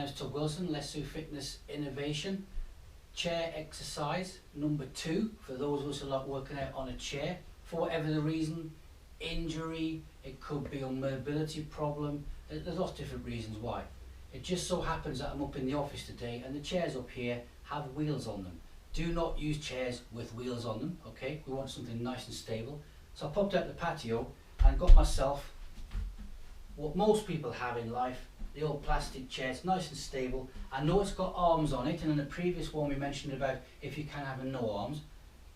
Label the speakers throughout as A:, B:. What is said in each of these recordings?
A: name's Tug Wilson, Let's Do Fitness Innovation. Chair exercise number 2 for those of us who like working out on a chair for whatever the reason, injury, it could be a mobility problem, there's lots of different reasons why. It just so happens that I'm up in the office today and the chairs up here have wheels on them. Do not use chairs with wheels on them, okay? We want something nice and stable. So I popped out the patio and got myself what most people have in life, the old plastic chairs, nice and stable. I know it's got arms on it, and in the previous one we mentioned about if you can have no arms.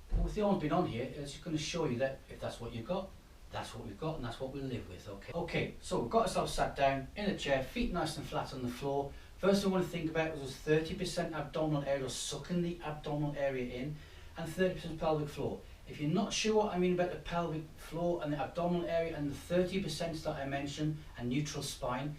A: But with the arms being on here, it's just going to show you that if that's what you've got, that's what we've got, and that's what we'll live with, okay? Okay, so we've got ourselves sat down in a chair, feet nice and flat on the floor. First thing I want to think about was 30% abdominal area, sucking the abdominal area in, and 30% pelvic floor. If you're not sure what I mean about the pelvic floor and the abdominal area and the 30% that I mentioned and neutral spine,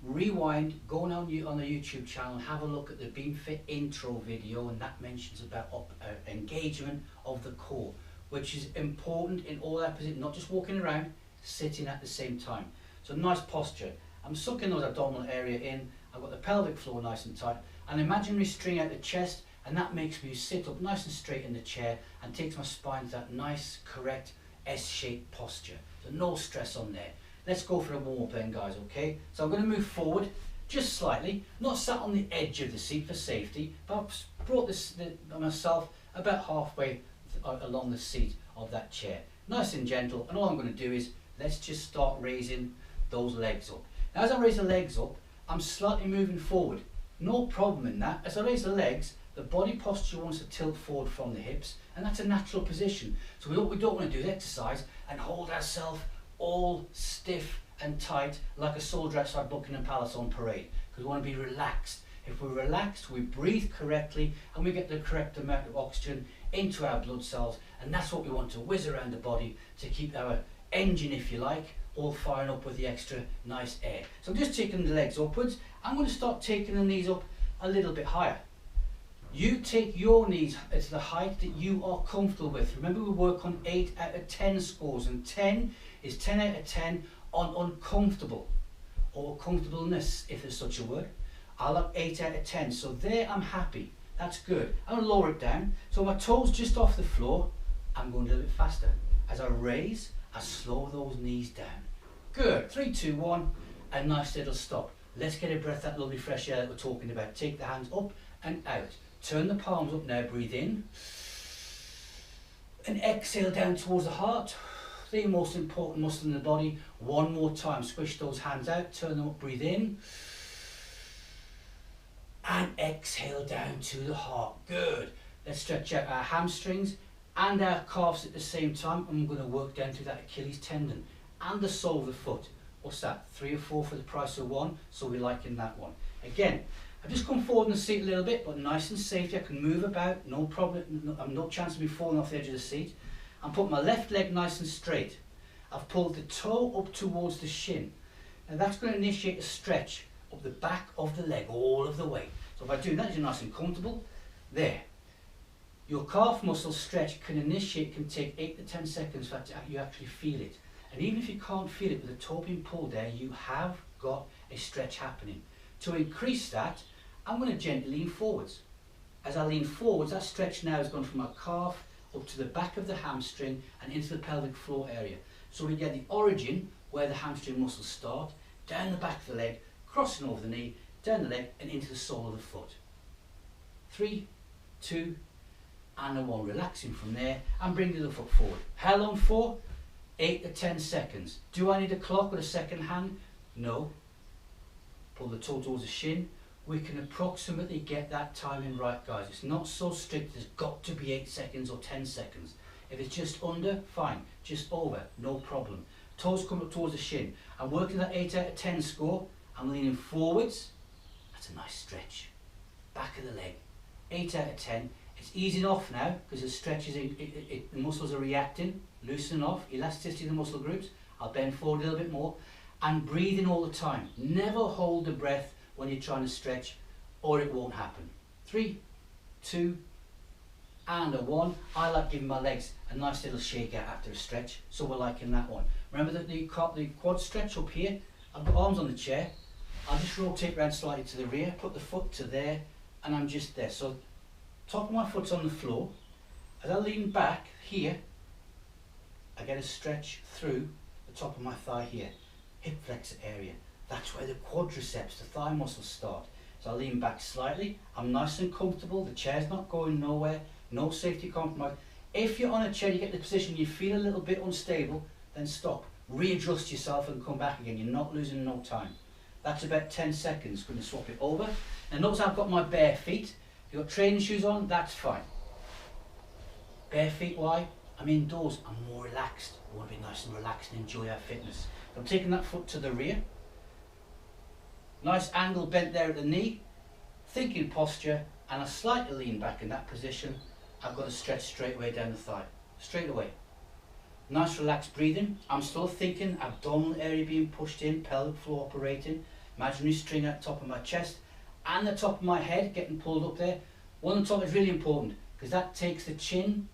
A: rewind, go on the YouTube channel and have a look at the BeamFit intro video, and that mentions about engagement of the core, which is important in all that position, not just walking around, sitting at the same time. So nice posture. I'm sucking those abdominal area in, I've got the pelvic floor nice and tight, and imaginary string out the chest, and that makes me sit up nice and straight in the chair and takes my spine to that nice, correct S-shaped posture. So no stress on there. Let's go for a warm-up then, guys, okay? So I'm going to move forward just slightly, not sat on the edge of the seat for safety, but I've brought myself about halfway along the seat of that chair. Nice and gentle, and all I'm going to do is, let's just start raising those legs up. Now as I raise the legs up, I'm slightly moving forward. No problem in that. As I raise the legs, the body posture wants to tilt forward from the hips, and that's a natural position. So what we don't want to do is exercise and hold ourselves all stiff and tight like a soldier outside Buckingham Palace on parade, because we want to be relaxed. If we're relaxed, we breathe correctly and we get the correct amount of oxygen into our blood cells, and that's what we want to whiz around the body to keep our engine, if you like, all firing up with the extra nice air. So I'm just taking the legs upwards. I'm going to start taking the knees up a little bit higher. You take your knees to the height that you are comfortable with. Remember, we work on 8 out of 10 scores, and 10 is 10 out of 10 on uncomfortable, or comfortableness, if there's such a word. I like 8 out of 10, so there I'm happy. That's good. I'm going to lower it down, so my toes just off the floor. I'm going a little bit faster. As I raise, I slow those knees down. Good. 3, 2, 1, a nice little stop. Let's get a breath, that lovely fresh air that we're talking about. Take the hands up and out. Turn the palms up now, breathe in. And exhale down towards the heart. The most important muscle in the body. One more time, squish those hands out, turn them up, breathe in. And exhale down to the heart. Good. Let's stretch out our hamstrings and our calves at the same time. And we're going to work down through that Achilles tendon and the sole of the foot. What's that? 3 or 4 for the price of 1. So we're liking that one. Again, I've just come forward in the seat a little bit, but nice and safely. I can move about, no problem, no chance of me falling off the edge of the seat. I'm putting my left leg nice and straight. I've pulled the toe up towards the shin. Now that's going to initiate a stretch up the back of the leg all of the way. So by doing that, you're nice and comfortable. There. Your calf muscle stretch can take 8 to 10 seconds for you actually feel it. And even if you can't feel it with the toe being pulled there, you have got a stretch happening. To increase that, I'm going to gently lean forwards. As I lean forwards, that stretch now has gone from my calf up to the back of the hamstring and into the pelvic floor area. So we get the origin where the hamstring muscles start, down the back of the leg, crossing over the knee, down the leg and into the sole of the foot. 3, 2, and a 1. Relaxing from there and bringing the foot forward. How long for? 8 to 10 seconds. Do I need a clock with a second hand? No. Pull the toe towards the shin. We can approximately get that timing right, guys. It's not so strict. There's got to be 8 seconds or 10 seconds. If it's just under, fine. Just over, no problem. Toes come up towards the shin. I'm working that 8 out of 10 score. I'm leaning forwards. That's a nice stretch. Back of the leg. 8 out of 10. It's easing off now because the stretches, the muscles are reacting, loosening off, elasticity of the muscle groups. I'll bend forward a little bit more. And breathing all the time. Never hold the breath when you're trying to stretch, or it won't happen. 3, 2, and a 1. I like giving my legs a nice little shake out after a stretch, so we're liking that one. Remember that the quad stretch up here? I've got arms on the chair. I'll just rotate around slightly to the rear, put the foot to there, and I'm just there. So top of my foot's on the floor. As I lean back here, I get a stretch through the top of my thigh here, hip flexor area. That's where the quadriceps, the thigh muscles start. So I lean back slightly, I'm nice and comfortable, the chair's not going nowhere, no safety compromise. If you're on a chair, you get the position, you feel a little bit unstable, then stop. Readjust yourself and come back again, you're not losing no time. That's about 10 seconds, going to swap it over. Now notice I've got my bare feet. If you've got training shoes on, that's fine. Bare feet, why? I'm indoors, I'm more relaxed. I want to be nice and relaxed and enjoy our fitness. I'm taking that foot to the rear. Nice angle bent there at the knee. Thinking posture, and I slightly lean back in that position. I've got to stretch straight away down the thigh. Straight away. Nice relaxed breathing. I'm still thinking, abdominal area being pushed in, pelvic floor operating. Imaginary string at the top of my chest and the top of my head getting pulled up there. One on top is really important because that takes the chin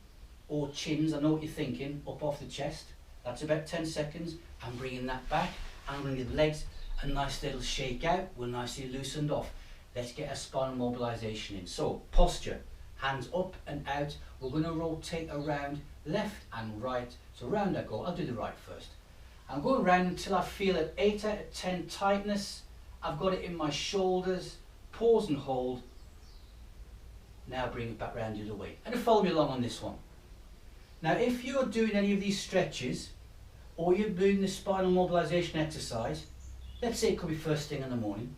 A: or chins, I know what you're thinking, up off the chest. That's about 10 seconds. I'm bringing that back. I'm going to give the legs a nice little shake out. We're nicely loosened off. Let's get a spinal mobilization in. So posture, hands up and out. We're going to rotate around left and right. So round I go. I'll do the right first. I'm going round until I feel at 8 out of 10 tightness. I've got it in my shoulders. Pause and hold. Now bring it back round the other way. And follow me along on this one. Now if you're doing any of these stretches or you're doing the spinal mobilization exercise, let's say it could be first thing in the morning,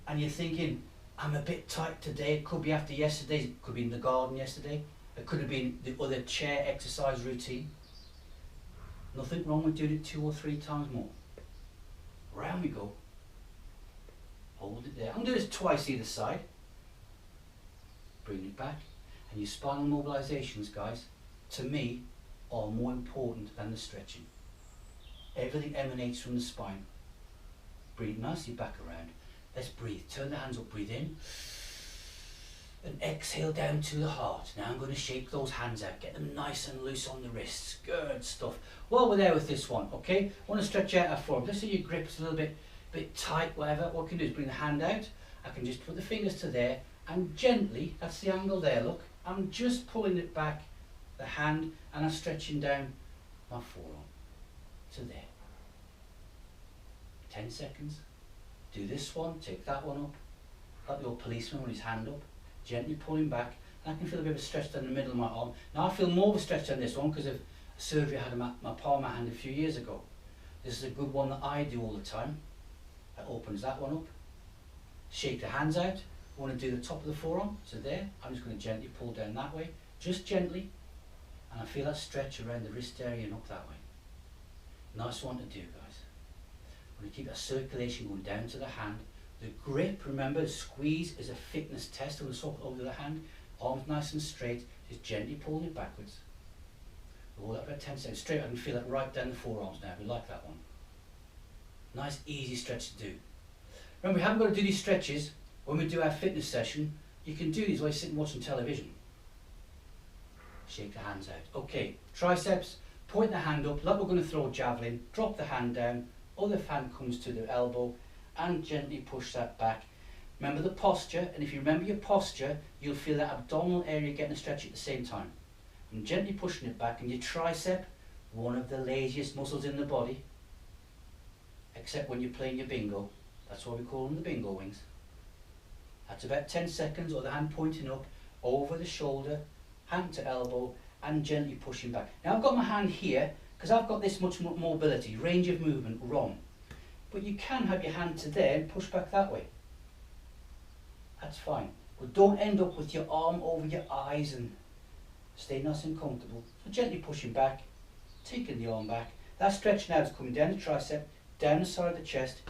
A: and you're thinking, I'm a bit tight today, it could be after yesterday, it could be in the garden yesterday, it could have been the other chair exercise routine. Nothing wrong with doing it 2 or 3 times more. Round we go. Hold it there. I'm going to do this twice either side. Bring it back. And your spinal mobilizations, guys, to me, are more important than the stretching. Everything emanates from the spine. Breathe nicely back around. Let's breathe. Turn the hands up, breathe in. And exhale down to the heart. Now I'm going to shake those hands out. Get them nice and loose on the wrists. Good stuff. While we're there with this one, okay? I want to stretch out our forearm. Just so your grip's a little bit tight, whatever. What I can do is bring the hand out. I can just put the fingers to there and gently, that's the angle there, look. I'm just pulling it back, the hand, and I'm stretching down my forearm to there. 10 seconds. Do this one, take that one up. Like the old policeman with his hand up. Gently pulling back. And I can feel a bit of a stretch down the middle of my arm. Now I feel more of a stretch on this one because of a surgery I had in my palm hand a few years ago. This is a good one that I do all the time. That opens that one up. Shake the hands out. I want to do the top of the forearm. So there, I'm just going to gently pull down that way. Just gently. And I feel that stretch around the wrist area and up that way. Nice one to do, guys. I'm going to keep that circulation going down to the hand. The grip, remember, squeeze is a fitness test. I'm going to swap it over the hand. Arms nice and straight. Just gently pulling it backwards. Hold that for 10 seconds. Straight, I can feel it right down the forearms now. We like that one. Nice, easy stretch to do. Remember, we haven't got to do these stretches when we do our fitness session. You can do these while you're sitting watching television. Shake the hands out. Okay, triceps, point the hand up, like we're going to throw a javelin, drop the hand down, other hand comes to the elbow, and gently push that back. Remember the posture, and if you remember your posture, you'll feel that abdominal area getting a stretch at the same time. And gently pushing it back, and your tricep, one of the laziest muscles in the body, except when you're playing your bingo. That's why we call them the bingo wings. That's about 10 seconds, or the hand pointing up, over the shoulder, hand to elbow, and gently pushing back. Now I've got my hand here, because I've got this much mobility, range of movement, ROM. But you can have your hand to there and push back that way. That's fine. But don't end up with your arm over your eyes and stay nice and comfortable. So gently pushing back, taking the arm back. That stretch now is coming down the tricep, down the side of the chest,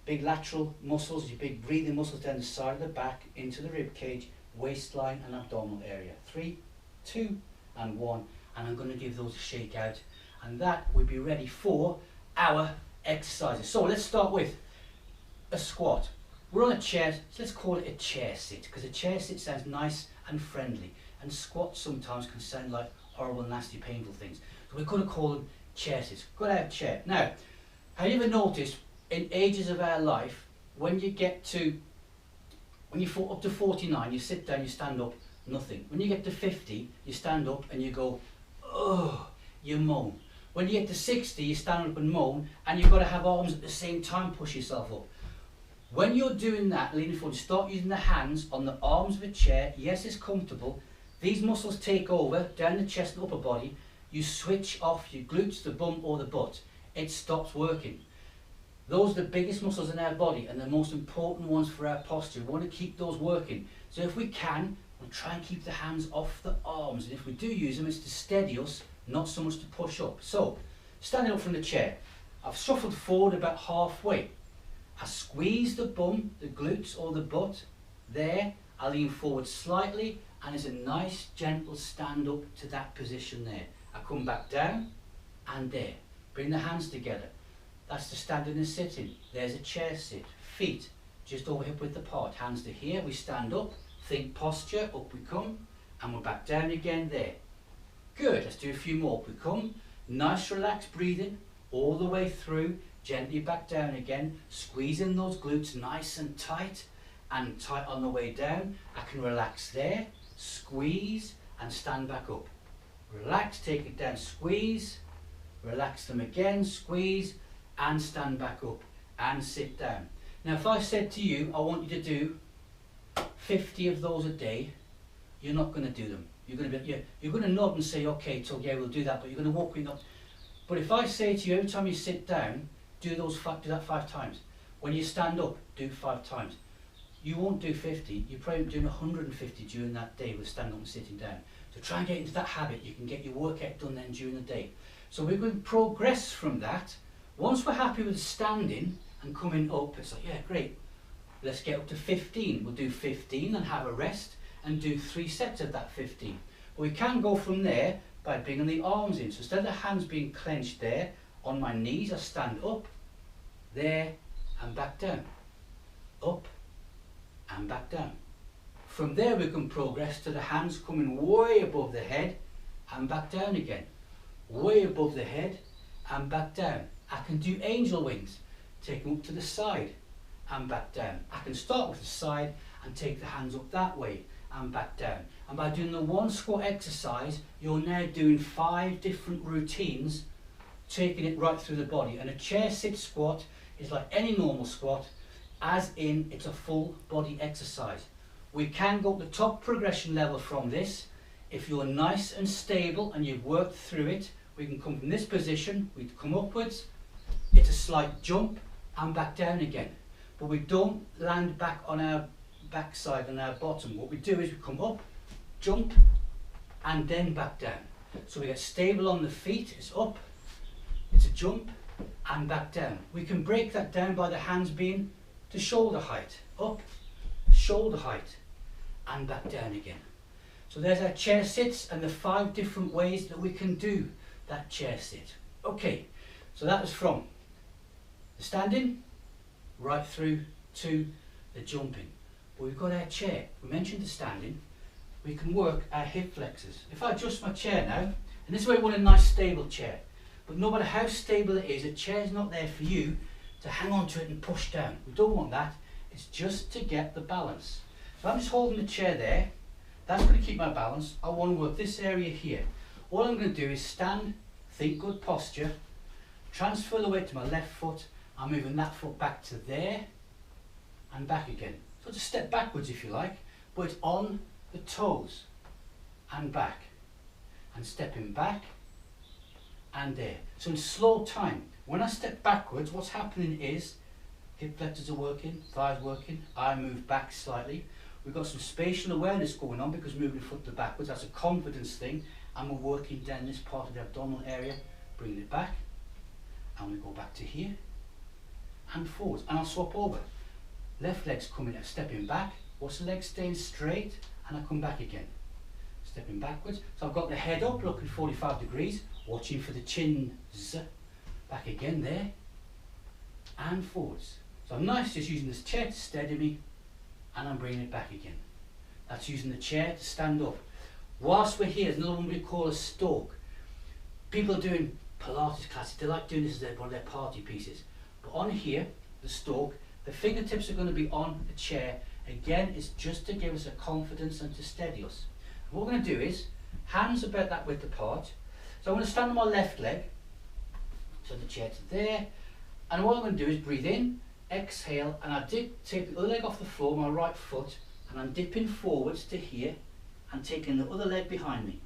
A: big lateral muscles, your big breathing muscles down the side of the back, into the rib cage, waistline and abdominal area. 3, 2 and 1. And I'm going to give those a shake out. And that will be ready for our exercises. So let's start with a squat. We're on a chair, so let's call it a chair sit, because a chair sit sounds nice and friendly, and squats sometimes can sound like horrible, nasty, painful things. So we're going to call them chair sits. Got out of chair. Now, have you ever noticed in ages of our life, when you get to, when you up to 49, you sit down, you stand up, nothing. When you get to 50, you stand up and you go, oh, you moan. When you get to 60, you stand up and moan, and you've got to have arms at the same time, push yourself up. When you're doing that, leaning forward, start using the hands on the arms of a chair. Yes, it's comfortable. These muscles take over down the chest and upper body. You switch off your glutes, the bum or the butt. It stops working. Those are the biggest muscles in our body and the most important ones for our posture. We want to keep those working. So if we can, we'll try and keep the hands off the arms. And if we do use them, it's to steady us, not so much to push up. So, standing up from the chair, I've shuffled forward about halfway. I squeeze the bum, the glutes or the butt. There, I lean forward slightly, and it's a nice gentle stand up to that position there. I come back down, and there. Bring the hands together. That's the standing and sitting. There's a chair sit. Feet just over hip width apart. Hands to here. We stand up. Think posture. Up we come. And we're back down again there. Good. Let's do a few more. Up we come. Nice relaxed breathing all the way through. Gently back down again. Squeezing those glutes nice and tight on the way down. I can relax there. Squeeze and stand back up. Relax. Take it down. Squeeze. Relax them again. Squeeze. And stand back up and sit down. Now if I said to you, I want you to do 50 of those a day, you're not going to do them. You're going to nod and say, okay, so yeah, we'll do that, but you're going to walk with them. But if I say to you, every time you sit down, do that 5 times. When you stand up, do 5 times. You won't do 50, you're probably doing 150 during that day with standing up and sitting down. So try and get into that habit. You can get your workout done then during the day. So we're going to progress from that. Once we're happy with standing and coming up, it's like, yeah, great. Let's get up to 15. We'll do 15 and have a rest and do 3 sets of that 15. But we can go from there by bringing the arms in. So instead of the hands being clenched there, on my knees, I stand up, there, and back down. Up, and back down. From there we can progress to the hands coming way above the head and back down again. Way above the head and back down. I can do angel wings, take them up to the side and back down. I can start with the side and take the hands up that way and back down. And by doing the one squat exercise, you're now doing 5 different routines, taking it right through the body. And a chair sit squat is like any normal squat, as in it's a full body exercise. We can go to the top progression level from this. If you're nice and stable and you've worked through it, we can come from this position, we'd come upwards, it's a slight jump and back down again. But we don't land back on our backside and our bottom. What we do is we come up, jump, and then back down. So we get stable on the feet, it's up, it's a jump, and back down. We can break that down by the hands being to shoulder height, up, shoulder height, and back down again. So there's our chair sits and the 5 different ways that we can do that chair sit. Okay, so that was from the standing right through to the jumping. But we've got our chair. We mentioned the standing. We can work our hip flexors. If I adjust my chair now, and this is where we want a nice stable chair. But no matter how stable it is, a chair's not there for you to hang on to it and push down. We don't want that. It's just to get the balance. So I'm just holding the chair there. That's going to keep my balance. I want to work this area here. All I'm going to do is stand, think good posture, transfer the weight to my left foot. I'm moving that foot back to there and back again. So just step backwards if you like, but it's on the toes and back and stepping back and there. So in slow time, when I step backwards, what's happening is hip flexors are working, thighs working, I move back slightly. We've got some spatial awareness going on because moving foot to backwards, that's a confidence thing, and we're working down this part of the abdominal area, bringing it back, and we go back to here, and forwards, and I'll swap over. Left leg's coming out, stepping back, what's the leg staying straight, and I come back again. Stepping backwards, so I've got the head up, looking 45 degrees, watching for the chins, back again there, and forwards. So I'm nice just using this chair to steady me, and I'm bringing it back again. That's using the chair to stand up. Whilst we're here, there's another one we call a stalk. People are doing Pilates classes, they like doing this as one of their party pieces. But on here, the stalk, the fingertips are going to be on the chair. Again, it's just to give us a confidence and to steady us. And what we're going to do is, hands about that width apart. So I'm going to stand on my left leg, so the chair to there, and what I'm going to do is breathe in, exhale, and I take the other leg off the floor, my right foot, and I'm dipping forwards to here, and taking the other leg behind me.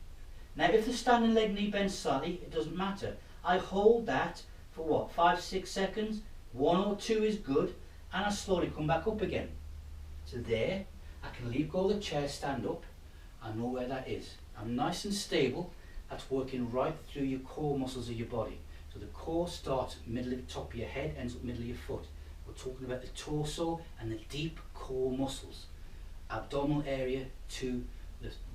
A: Now if the standing leg knee bends slightly, it doesn't matter. I hold that for what, 5-6 seconds, 1 or 2 is good, and I slowly come back up again. So there, I can leave go of the chair, stand up, I know where that is. I'm nice and stable, that's working right through your core muscles of your body. So the core starts middle of the top of your head, ends up middle of your foot. We're talking about the torso and the deep core muscles. Abdominal area to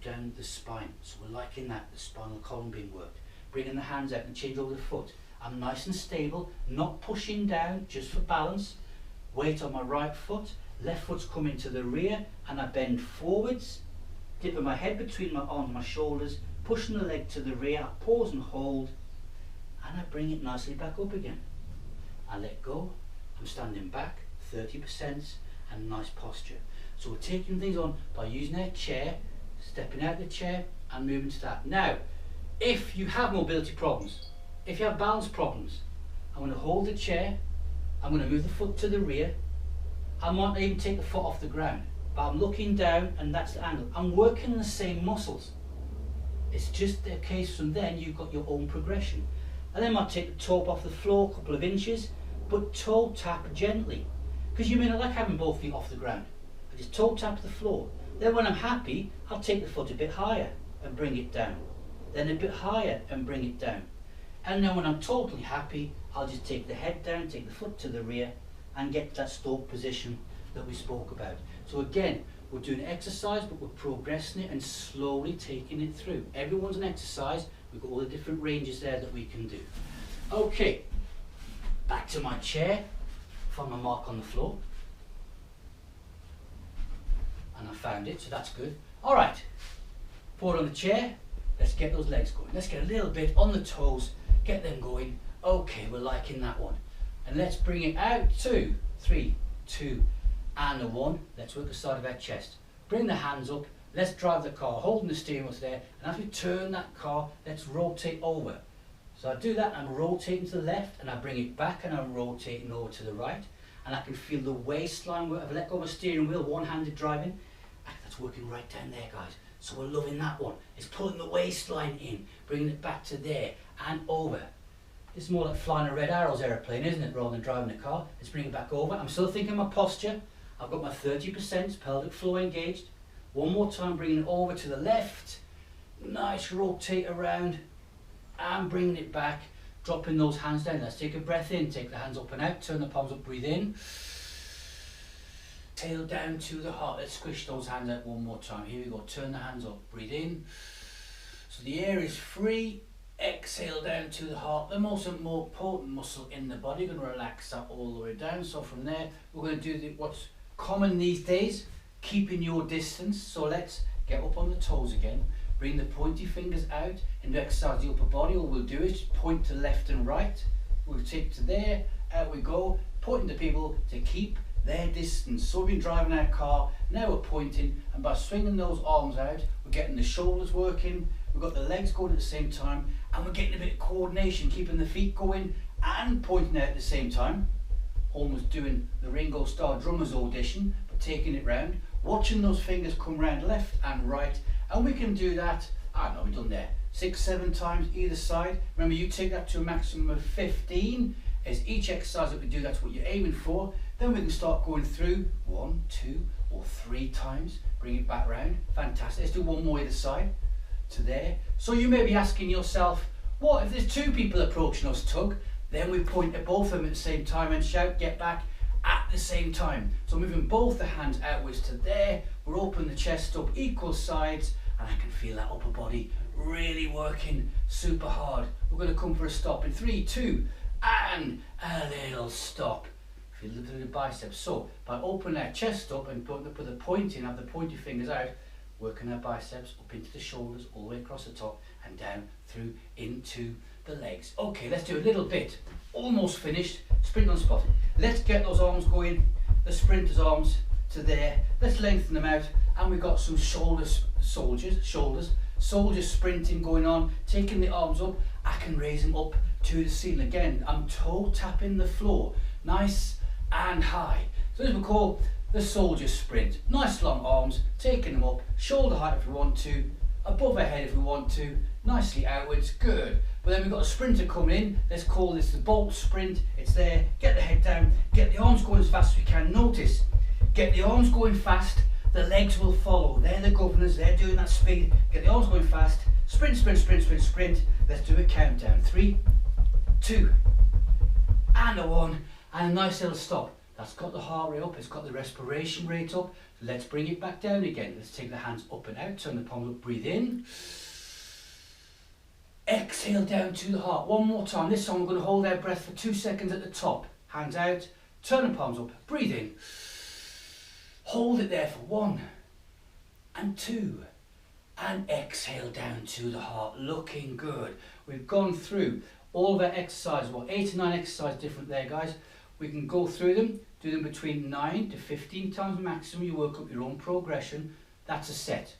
A: down the spine. So we're liking that, the spinal column being worked. Bringing the hands out and change over the foot. I'm nice and stable, not pushing down, just for balance. Weight on my right foot, left foot's coming to the rear, and I bend forwards, dipping my head between my arms and my shoulders, pushing the leg to the rear, I pause and hold, and I bring it nicely back up again. I let go, I'm standing back, 30%, and nice posture. So we're taking things on by using our chair, stepping out the chair, and moving to that. Now, if you have mobility problems, if you have balance problems, I'm going to hold the chair, I'm going to move the foot to the rear, I might not even take the foot off the ground, but I'm looking down and that's the angle. I'm working the same muscles. It's just a case from then you've got your own progression. And then I might take the toe off the floor a couple of inches, but toe tap gently. Because you may not like having both feet off the ground. I just toe tap the floor. Then when I'm happy, I'll take the foot a bit higher and bring it down. Then a bit higher and bring it down. And then when I'm totally happy, I'll just take the head down, take the foot to the rear, and get that stalk position that we spoke about. So again, we're doing exercise, but we're progressing it and slowly taking it through. Everyone's an exercise. We've got all the different ranges there that we can do. Okay, back to my chair. Find my mark on the floor. And I found it, so that's good. All right, put it on the chair. Let's get those legs going. Let's get a little bit on the toes, get them going. Okay, we're liking that one. And let's bring it out, 2, 3, 2, and a 1. Let's work the side of our chest. Bring the hands up. Let's drive the car, holding the steering wheel there. And as we turn that car, let's rotate over. So I do that, I'm rotating to the left, and I bring it back, and I'm rotating over to the right. And I can feel the waistline where I've let go of a steering wheel, one-handed driving. That's working right down there, guys. So we're loving that one. It's pulling the waistline in, bringing it back to there and over. It's more like flying a Red Arrows aeroplane, isn't it, rather than driving a car. Let's bring it back over. I'm still thinking my posture. I've got my 30% pelvic floor engaged. One more time, bringing it over to the left. Nice rotate around and bringing it back. Dropping those hands down. Let's take a breath in, take the hands up and out, turn the palms up, breathe in. Tail down to the heart. Let's squish those hands out one more time. Here we go, turn the hands up, breathe in. So the air is free. Exhale down to the heart, the most important muscle in the body. You're going to relax that all the way down. So from there, we're going to do what's common these days, keeping your distance. So let's get up on the toes again. Bring the pointy fingers out and exercise the upper body. All we'll do is point to left and right. We'll take to there, out we go, pointing to people to keep their distance. So we've been driving our car, now we're pointing, and by swinging those arms out, we're getting the shoulders working, we've got the legs going at the same time, and we're getting a bit of coordination, keeping the feet going and pointing out at the same time. Almost doing the Ringo Starr Drummers audition, but taking it round, watching those fingers come round left and right, and we can do that, I don't know, we've done there 6-7 times either side. Remember, you take that to a maximum of 15 as each exercise that we do, that's what you're aiming for. Then we can start going through 1, 2 or 3 times, bring it back round. Fantastic. Let's do one more either side to there. So you may be asking yourself, what if there's 2 people approaching us, Tug? Then we point at both of them at the same time and shout, get back at the same time. So moving both the hands outwards to there, we're opening the chest up equal sides, and I can feel that upper body really working super hard. We're going to come for a stop in 3, 2, and a little stop. Feel the little biceps. So by opening our chest up and putting the point in, have the pointy fingers out, working our biceps up into the shoulders, all the way across the top and down through into the legs. Okay, let's do a little bit. Almost finished. sprint on spot. Let's get those arms going, the sprinter's arms to there. Let's lengthen them out, and we've got some soldiers sprinting going on, taking the arms up. I can raise them up to the ceiling again. I'm toe tapping the floor, nice and high. So this we call the soldier sprint. Nice long arms, taking them up, shoulder height if we want to, above our head if we want to, nicely outwards, good. But then we've got a sprinter coming in. Let's call this the bolt sprint. It's there, get the head down, get the arms going as fast as we can. Notice, get the arms going fast, the legs will follow. They're the governors, they're doing that speed. Get the arms going fast, sprint, sprint, sprint, sprint, sprint. Let's do a countdown. 3, 2, and a 1, and a nice little stop. That's got the heart rate up, it's got the respiration rate up. So let's bring it back down again. Let's take the hands up and out, turn the palms up, breathe in. Exhale down to the heart. One more time. This time we're going to hold our breath for 2 seconds at the top. Hands out, turn the palms up, breathe in. Hold it there for 1 and 2. And exhale down to the heart. Looking good. We've gone through all of our exercises. What, 8 to 9 exercises different there, guys. We can go through them, do them between 9 to 15 times maximum. You work up your own progression. That's a set.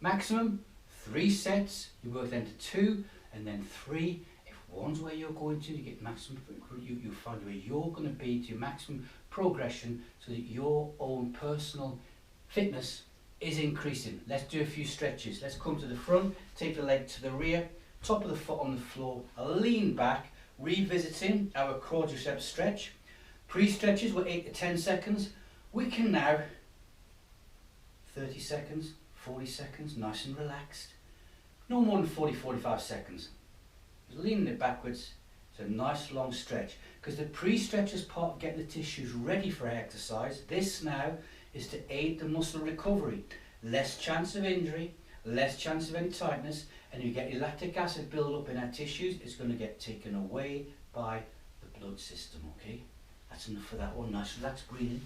A: Maximum 3 sets. You work then to 2 and then 3. If one's where you're going to, you get maximum. You find where you're going to be to your maximum progression, so that your own personal fitness is increasing. Let's do a few stretches. Let's come to the front, take the leg to the rear, top of the foot on the floor, lean back, revisiting our quadriceps stretch. Pre-stretches were 8 to 10 seconds. We can now 30 seconds, 40 seconds, nice and relaxed. No more than 40-45 seconds. Just leaning it backwards. It's a nice long stretch, because the pre-stretch is part of getting the tissues ready for exercise. This now is to aid the muscle recovery. Less chance of injury, less chance of any tightness, and you get lactic acid build up in our tissues. It's going to get taken away by the blood system, okay? That's enough for that one. Nice relaxed breathing.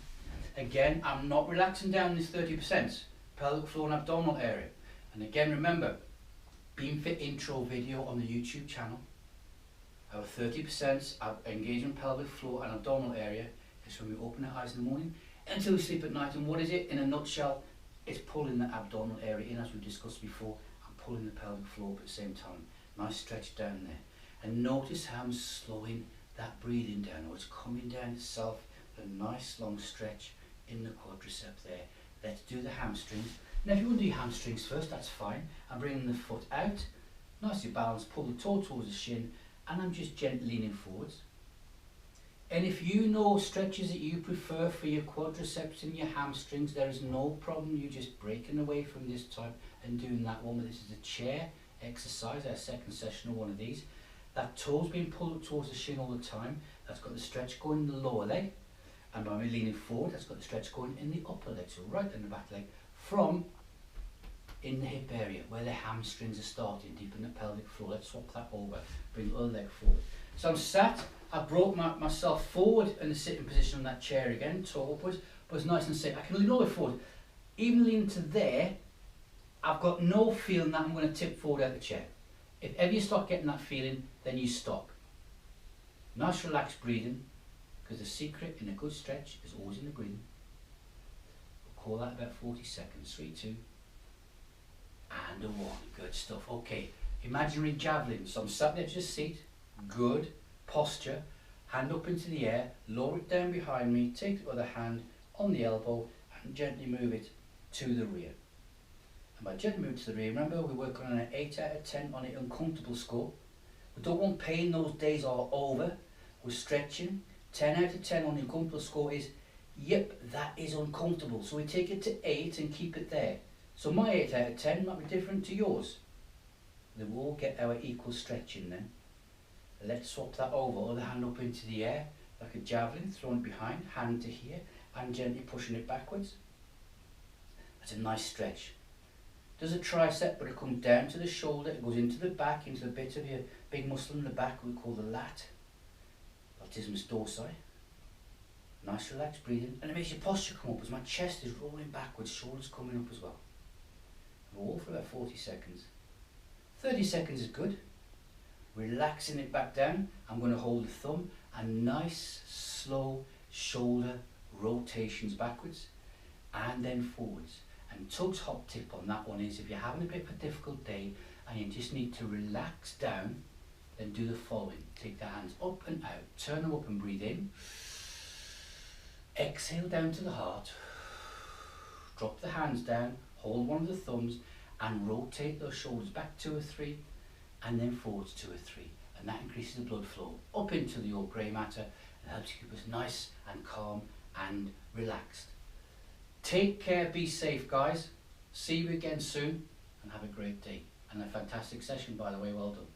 A: Again, I'm not relaxing down this 30%, pelvic floor and abdominal area. And again, remember, BeamFit intro video on the YouTube channel. Our 30% engagement pelvic floor and abdominal area is when we open our eyes in the morning until we sleep at night. And what is it? In a nutshell, it's pulling the abdominal area in, as we discussed before, and pulling the pelvic floor up at the same time. Nice stretch down there. And notice how I'm slowing that breathing down, or it's coming down itself. A nice long stretch in the quadricep there. Let's do the hamstrings. Now if you want to do hamstrings first, that's fine. I'm bringing the foot out, nicely balanced, pull the toe towards the shin, and I'm just gently leaning forwards. And if you know stretches that you prefer for your quadriceps and your hamstrings, there is no problem you just breaking away from this type and doing that one. But this is a chair exercise, our second session of one of these. That toe's being pulled up towards the shin all the time. That's got the stretch going in the lower leg. And by me leaning forward, that's got the stretch going in the upper leg. So right in the back leg, from in the hip area where the hamstrings are starting, deep in the pelvic floor. Let's swap that over, bring the other leg forward. So I'm sat, I've brought myself forward in the sitting position on that chair again, toe upwards, but it's nice and safe. I can lean all the way forward. Even leaning to there, I've got no feeling that I'm going to tip forward out of the chair. If ever you start getting that feeling, then you stop. Nice relaxed breathing, because the secret in a good stretch is always in the breathing. We'll call that about 40 seconds. 3, 2, and a 1. Good stuff. Okay, imaginary javelin. So I'm sat on the edge of the seat. Good. Posture. Hand up into the air. Lower it down behind me. Take the other hand on the elbow and gently move it to the rear. And by gently moving to the rear, remember we're working on an 8 out of 10 on an uncomfortable score. We don't want pain. Those days are over. We're stretching. 10 out of 10 on the uncomfortable score is, yep, that is uncomfortable. So we take it to 8 and keep it there. So my 8 out of 10 might be different to yours. Then we'll all get our equal stretching then. Let's swap that over. Other hand up into the air, like a javelin, throwing it behind, hand to here, and gently pushing it backwards. That's a nice stretch. Does a tricep, but it comes down to the shoulder, it goes into the back, into the bit of your big muscle in the back we call the lat. Latissimus dorsi. Nice relaxed breathing, and it makes your posture come up as my chest is rolling backwards, shoulders coming up as well. And all for about 40 seconds. 30 seconds is good. relaxing it back down. I'm going to hold the thumb and nice, slow shoulder rotations backwards and then forwards. And Tug's hop tip on that one is if you're having a bit of a difficult day and you just need to relax down, then do the following. Take the hands up and out, turn them up and breathe in. Exhale down to the heart. Drop the hands down, hold one of the thumbs and rotate those shoulders back 2 or 3 and then forwards 2 or 3. And that increases the blood flow up into the old grey matter and helps keep us nice and calm and relaxed. Take care, be safe guys. See you again soon and have a great day. And a fantastic session by the way, well done.